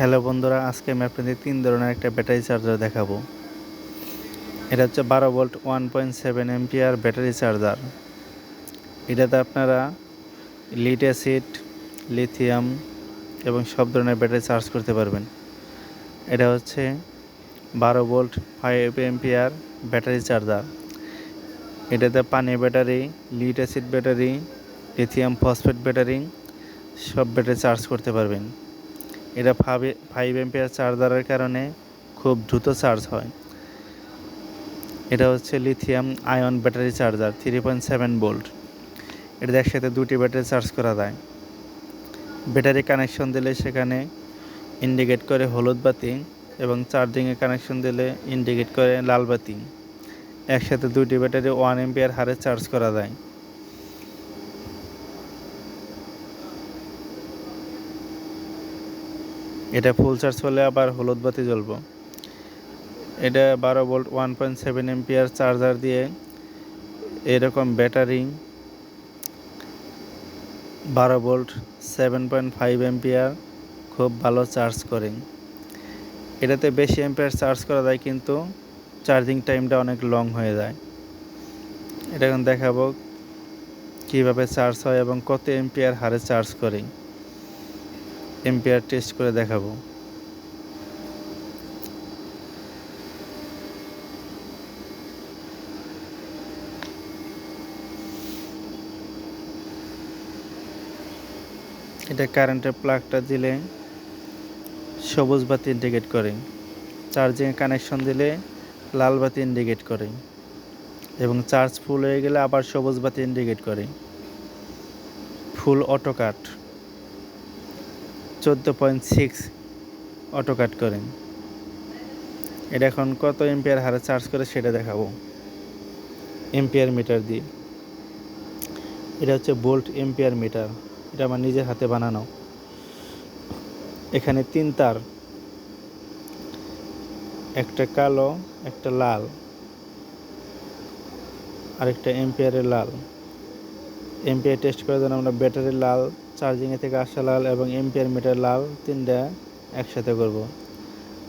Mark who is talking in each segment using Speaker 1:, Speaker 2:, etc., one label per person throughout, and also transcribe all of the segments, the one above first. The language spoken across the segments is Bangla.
Speaker 1: হ্যালো বন্ধুরা, আজকে আমি আপনাদের 3 ধরনের একটা ব্যাটারি চার্জার দেখাবো। এটা হচ্ছে 12 ভোল্ট 1.7 এম্পিয়ার ব্যাটারি চার্জার। এটাতে আপনারা লিড অ্যাসিড, লিথিয়াম এবং সব ধরনের ব্যাটারি চার্জ করতে পারবেন। এটা হচ্ছে 12 ভোল্ট 5 এম্পিয়ার ব্যাটারি চার্জার। এটাতে পানি battery, lead acid battery, lithium phosphate battery সব ব্যাটারি চার্জ করতে পারবেন। এটা 5 এম্পিয়ার চার্জারের কারণে খুব দ্রুত চার্জ হয়। এটা হচ্ছে lithium ion battery charger 3.7 volt. এটাতে একসাথে দুটি ব্যাটারি চার্জ করা যায়। ব্যাটারি কানেকশন দিলে সেখানে ইন্ডিকেট করে হলুদ বাতি এবং চার্জিংয়ে কানেকশন দিলে ইন্ডিকেট করে লাল বাতি। একসাথে দুটি ব্যাটারি 1 এম্পিয়ার হারে চার্জ করা যায়। এটা ফুল চার্জ হলে আবার হলুদ বাতি জ্বলবে। এটা 12 ভোল্ট 1.7 এম্পিয়ার চার্জার দিয়ে এরকম ব্যাটারি 12 ভোল্ট 7.5 এম্পিয়ার খুব ভালো চার্জ করে। এটাতে বেশি এম্পিয়ার চার্জ করা যায়, কিন্তু চার্জিং টাইমটা অনেক লং হয়ে যায়। এটা এখন দেখাবো কীভাবে চার্জ হয় এবং কত এম্পিয়ার হারে চার্জ করে। এম্পিয়ার টেস্ট করে দেখাবো। এটা কারেন্টের প্লাগটা দিলে সবুজ বাতি ইন্ডিকেট করে, চার্জিংয়ে কানেকশন দিলে লাল বাতি ইন্ডিকেট করে এবং চার্জ ফুল হয়ে গেলে আবার সবুজ বাতি ইন্ডিকেট করে। ফুল অটো কাট 14.6 অটো কাট করে। এটা এখন কত এম্পিয়ার হারে চার্জ করে সেটা দেখাবো এম্পিয়ার মিটার দিয়ে। এটা হচ্ছে ভোল্ট এম্পিয়ার মিটার। এটা আমার নিজের হাতে বানানো। এখানে 3 তার, একটা কালো, একটা লাল, আরেকটা এম্পিয়ারের লাল। এম্পিয়ার টেস্ট করার জন্য আমরা ব্যাটারির লাল, চার্জিংয়ে থেকে আসা লাল এবং এম্পিয়ার মিটার লাল তিনটা একসাথে করব।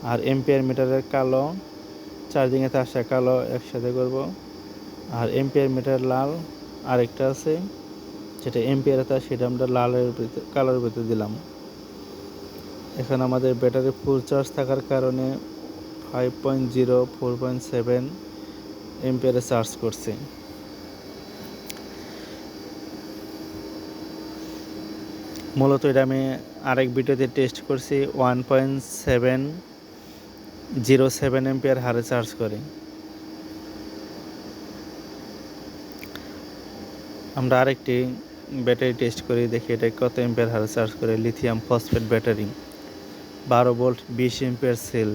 Speaker 1: আর এম্পিয়ার মিটারের কালো, চার্জিংয়েতে আসা কালো একসাথে করব। আর এম্পিয়ার মিটার লাল আরেকটা আছে, যেটা এম্পিয়ারে তা সেটা আমরা কালোর ভিতরে দিলাম। এখন আমাদের ব্যাটারি ফুল চার্জ থাকার কারণে 5.0 4.7 এম্পিয়ারে চার্জ করছে। মূলত এটা আমি আরেক ভিডিওতে টেস্ট করছি 1.707 এম্পিয়ার হারে চার্জ করে। আমরা আরেকটি ব্যাটারি টেস্ট করি, দেখি এটা কত এম্পিয়ার হারে চার্জ করে। Lithium phosphate battery 12 volt 20 ampere cell.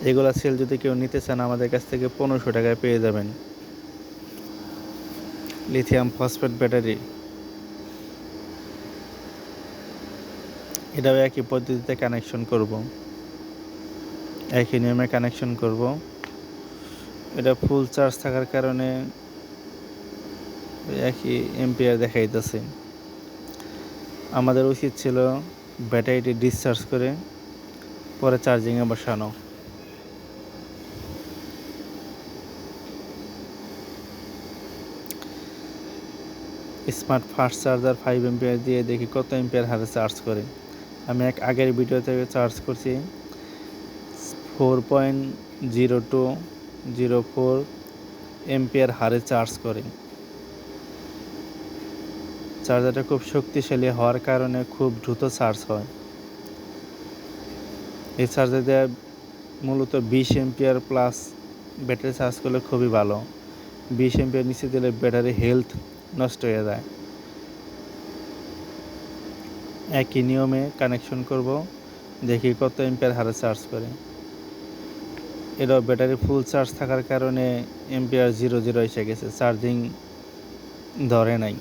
Speaker 1: এগুলা সেল যদি কেউ নিতে চান আমাদের কাছ থেকে 1500 টাকায় পেয়ে যাবেন। লিথিয়াম ফসফেট ব্যাটারি এটাও একই পদ্ধতিতে কানেকশন করব, একই নিয়মে কানেকশন করব। এটা ফুল চার্জ থাকার কারণে একই এম্পিয়ার দেখাইতেছে। আমাদের উচিত ছিল ব্যাটারিটি ডিসচার্জ করে পরে চার্জিংয়ে বসানো। স্মার্ট ফাস্ট চার্জার 5 এম্পিয়ার দিয়ে দেখি কত এম্পিয়ার হারে চার্জ করে। আমি আগের ভিডিও থেকে চার্জ করছি 4.0204 এম্পিয়ার হারে চার্জ করে। চার্জারটা খুব শক্তিশালী হওয়ার কারণে খুব দ্রুত চার্জ হয়। এই চার্জার দেওয়া মূলত 20 এম্পিয়ার প্লাস ব্যাটারি চার্জ করলে খুবই ভালো। 20 এম্পিয়ার নিচে দিলে ব্যাটারি হেলথ নষ্ট হয়ে যায়। একই নিয়মে কানেকশন করব, দেখি কত এম্পিয়ার হারে চার্জ করে। এটাও ব্যাটারি ফুল চার্জ থাকার কারণে এম্পিয়ার 0 এসে গেছে, চার্জিং ধরে নাই।